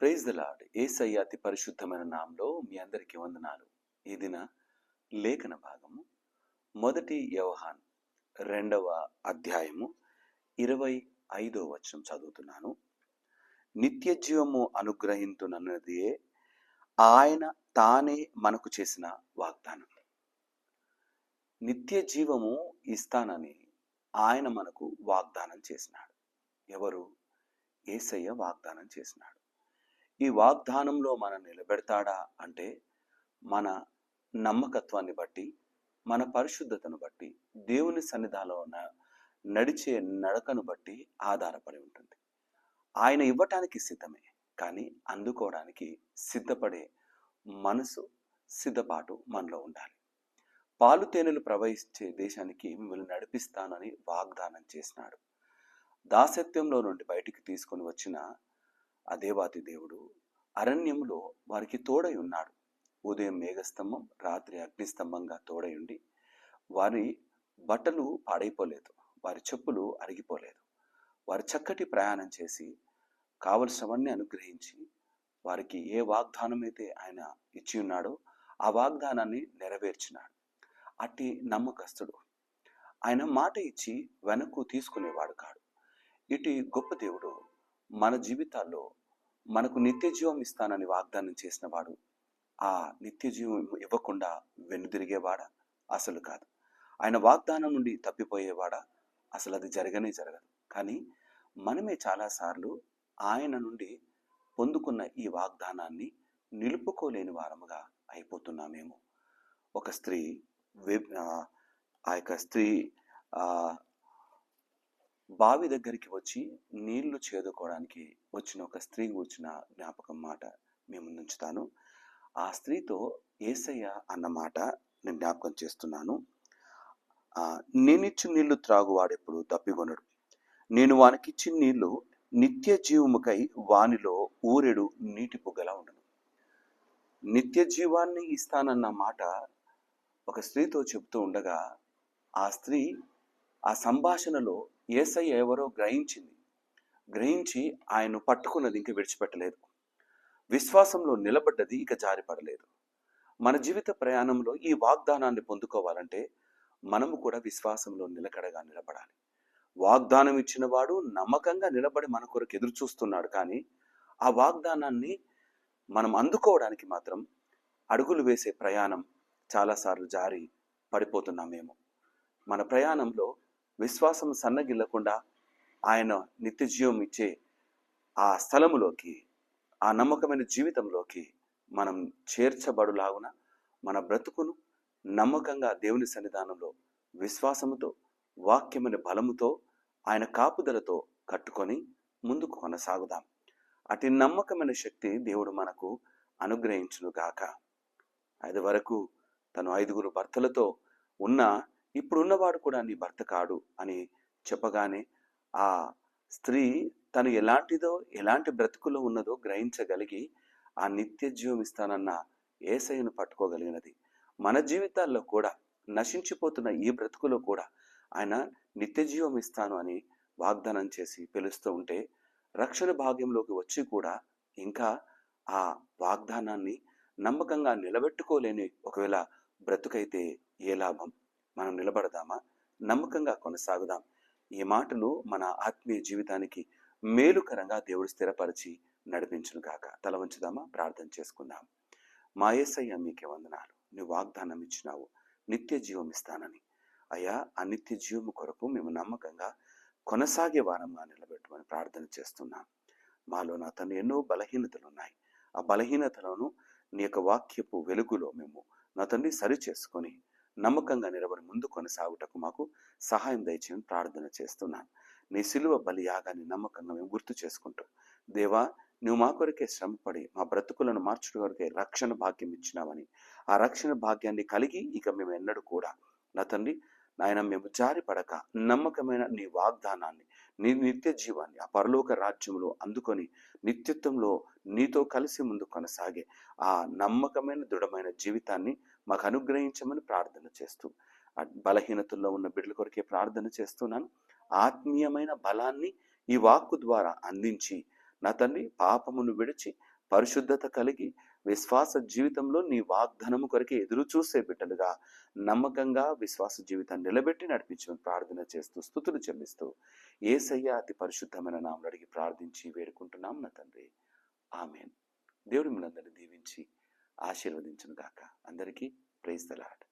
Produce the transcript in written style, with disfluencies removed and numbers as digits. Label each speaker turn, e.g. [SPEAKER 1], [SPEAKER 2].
[SPEAKER 1] Praise the lord. యేసయ్య అతి పరిశుద్ధమైన నామములో మీ అందరికీ వందనాలు. ఈ దిన లేఖన భాగము మొదటి యోహాను 2వ అధ్యాయము 25వ వచనం చదువుతున్నాను. నిత్య జీవము అనుగ్రహింతునన్నదియే ఆయన తానే మనకు చేసిన వాగ్దానం. నిత్య జీవము ఇస్తానని ఆయన మనకు వాగ్దానం చేసినాడు. ఎవరు? యేసయ్య వాగ్దానం చేసినాడు. ఈ వాగ్దానంలో మనం నిలబెడతాడా అంటే మన నమ్మకత్వాన్ని బట్టి, మన పరిశుద్ధతను బట్టి, దేవుని సన్నిధానంలో నడిచే నడకను బట్టి ఆధారపడి ఉంటుంది. ఆయన ఇవ్వటానికి సిద్ధమే, కానీ అందుకోవడానికి సిద్ధపడే మనసు, సిద్ధపాటు మనలో ఉండాలి. పాలు తేనెలు ప్రవహించే దేశానికి మిమ్మల్ని నడిపిస్తానని వాగ్దానం చేసినాడు. దాసత్యంలో నుండి బయటికి తీసుకొని వచ్చిన ఆ దేవాతి దేవుడు అరణ్యంలో వారికి తోడై ఉన్నాడు. ఉదయం మేఘస్తంభం, రాత్రి అగ్నిస్తంభంగా తోడై ఉండి వారి బట్టలు పాడైపోలేదు, వారి చెప్పులు అరిగిపోలేదు. వారి చక్కటి ప్రయాణం చేసి కావలసినవన్నీ అనుగ్రహించి వారికి ఏ వాగ్దానం అయితే ఆయన ఇచ్చి ఉన్నాడో ఆ వాగ్దానాన్ని నెరవేర్చినాడు. అట్టి నమ్మకస్తుడు. ఆయన మాట ఇచ్చి వెనక్కు తీసుకునేవాడు కాడు. ఇటు గొప్ప దేవుడు మన జీవితాల్లో మనకు నిత్య జీవం ఇస్తానని వాగ్దానం చేసిన వాడు ఆ నిత్య జీవం ఇవ్వకుండా వెనుదిరిగేవాడా? అసలు కాదు. ఆయన వాగ్దానం నుండి తప్పిపోయేవాడా? అసలు అది జరగనే జరగదు. కానీ మనమే చాలాసార్లు ఆయన నుండి పొందుకున్న ఈ వాగ్దానాన్ని నిలుపుకోలేని వారముగా అయిపోతున్నామేమో. ఒక స్త్రీ ఆ స్త్రీ బావి దగ్గరికి వచ్చి నీళ్లు చేదుకోవడానికి వచ్చిన ఒక స్త్రీ కూర్చున్న జ్ఞాపకం మాట మీ ముందు ఉంచుతాను. ఆ స్త్రీతో యేసయ్య అన్న మాట నేను జ్ఞాపకం చేస్తున్నాను. నేనిచ్చిన నీళ్లు త్రాగువాడెప్పుడు తప్పికొనడు, నేను వానికిచ్చిన నీళ్లు నిత్య జీవముకై వానిలో ఊరెడు నీటి పొగలా ఉండను. నిత్య జీవాన్ని ఇస్తానన్న మాట ఒక స్త్రీతో చెబుతూ ఉండగా ఆ స్త్రీ ఆ సంభాషణలో యేసయ్య ఎవరో గ్రహించి ఆయన్ను పట్టుకున్నది, ఇంక విడిచిపెట్టలేదు. విశ్వాసంలో నిలబడ్డది, ఇక జారిపడలేదు. మన జీవిత ప్రయాణంలో ఈ వాగ్దానాన్ని పొందుకోవాలంటే మనము కూడా విశ్వాసంలో నిలకడగా నిలబడాలి. వాగ్దానం ఇచ్చిన వాడు నమ్మకంగా నిలబడి మన కొరకు ఎదురు చూస్తున్నాడు. కానీ ఆ వాగ్దానాన్ని మనం అందుకోవడానికి మాత్రం అడుగులు వేసే ప్రయాణం చాలాసార్లు జారి పడిపోతున్నామేమో. మన ప్రయాణంలో విశ్వాసం సన్నగిల్లకుండా ఆయన నిత్య జీవం ఇచ్చే ఆ స్థలములోకి, ఆ నమ్మకమైన జీవితంలోకి మనం చేర్చబడులాగున మన బ్రతుకును నమ్మకంగా దేవుని సన్నిధానంలో విశ్వాసముతో, వాక్యమైన బలముతో, ఆయన కాపుదలతో కట్టుకొని ముందుకు కొనసాగుదాం. అటు నమ్మకమైన శక్తి దేవుడు మనకు అనుగ్రహించును గాక. అది వరకు తను 5 భర్తలతో ఉన్న ఇప్పుడున్నవాడు కూడా నీ భర్త కాడు అని చెప్పగానే ఆ స్త్రీ తను ఎలాంటిదో, ఎలాంటి బ్రతుకులో ఉన్నదో గ్రహించగలిగి ఆ నిత్య జీవం ఇస్తానన్న యేసయ్యను పట్టుకోగలిగినది. మన జీవితాల్లో కూడా నశించిపోతున్న ఈ బ్రతుకులో కూడా ఆయన నిత్య జీవం ఇస్తాను అని వాగ్దానం చేసి పిలుస్తూ ఉంటే రక్షణ భాగ్యంలోకి వచ్చి కూడా ఇంకా ఆ వాగ్దానాన్ని నమ్మకంగా నిలబెట్టుకోలేని ఒకవేళ బ్రతుకైతే ఏ లాభం? మనం నిలబడదామా? నమ్మకంగా కొనసాగుదాం. ఈ మాటలు మన ఆత్మీయ జీవితానికి మేలుకరంగా దేవుడు స్థిరపరిచి నడిపించును గాక. తల వంచుదామా? ప్రార్థన చేసుకుందాం. మా యేసయ్య మీకే వందనాలు. నీ వాగ్దానం ఇచ్చినావు, నిత్య జీవం ఇస్తానని. అయ్యా, ఆ నిత్య జీవము కొరకు మేము నమ్మకంగా కొనసాగే వారంగా నిలబెట్టమని ప్రార్థన చేస్తున్నాం. మాలో నా తను ఎన్నో బలహీనతలు ఉన్నాయి. ఆ బలహీనతలను నీ యొక్క వాక్యపు వెలుగులో మేము నా తండ్రి సరి చేసుకొని నమ్మకంగా నిలబడి ముందు కొనసాగుటకు మాకు సహాయం దయచేయని ప్రార్థన చేస్తున్నాను. నీ సిలువ బలి యాగాన్ని నమ్మకంగా మేము గుర్తు చేసుకుంటూ, దేవా, నువ్వు మా కొరకే శ్రమపడి మా బ్రతుకులను మార్చుట కొరకే రక్షణ భాగ్యం ఇచ్చినావని, ఆ రక్షణ భాగ్యాన్ని కలిగి ఇక మేము ఎన్నడూ కూడా నా తండ్రి నాయన మేము జారిపడక నమ్మకమైన నీ వాగ్దానాన్ని, నీ నిత్య జీవాన్ని ఆ పరలోక రాజ్యంలో అందుకొని నిత్యత్వంలో నీతో కలిసి ముందు కొనసాగే ఆ నమ్మకమైన దృఢమైన జీవితాన్ని మాకు అనుగ్రహించమని ప్రార్థన చేస్తూ, బలహీనతల్లో ఉన్న బిడ్డల కొరకే ప్రార్థన చేస్తున్నాను. ఆత్మీయమైన బలాన్ని ఈ వాక్కు ద్వారా అందించి నా తండ్రి, పాపమును విడిచి పరిశుద్ధత కలిగి విశ్వాస జీవితంలో నీ వాగ్దానము కొరకే ఎదురు చూసే బిడ్డలుగా నమ్మకంగా విశ్వాస జీవితాన్ని నిలబెట్టి నడిపించమని ప్రార్థన చేస్తూ స్తుతులు చెల్లిస్తూ యేసయ్య అతి పరిశుద్ధమైన నామములో అడిగి ప్రార్థించి వేడుకుంటున్నాం నా తండ్రి. ఆమేన్. దేవుడు మిమ్మల్ని అందరినీ దీవించి ఆశీర్వదించును గాక. అందరికీ ప్రైజ్ ది లార్డ్.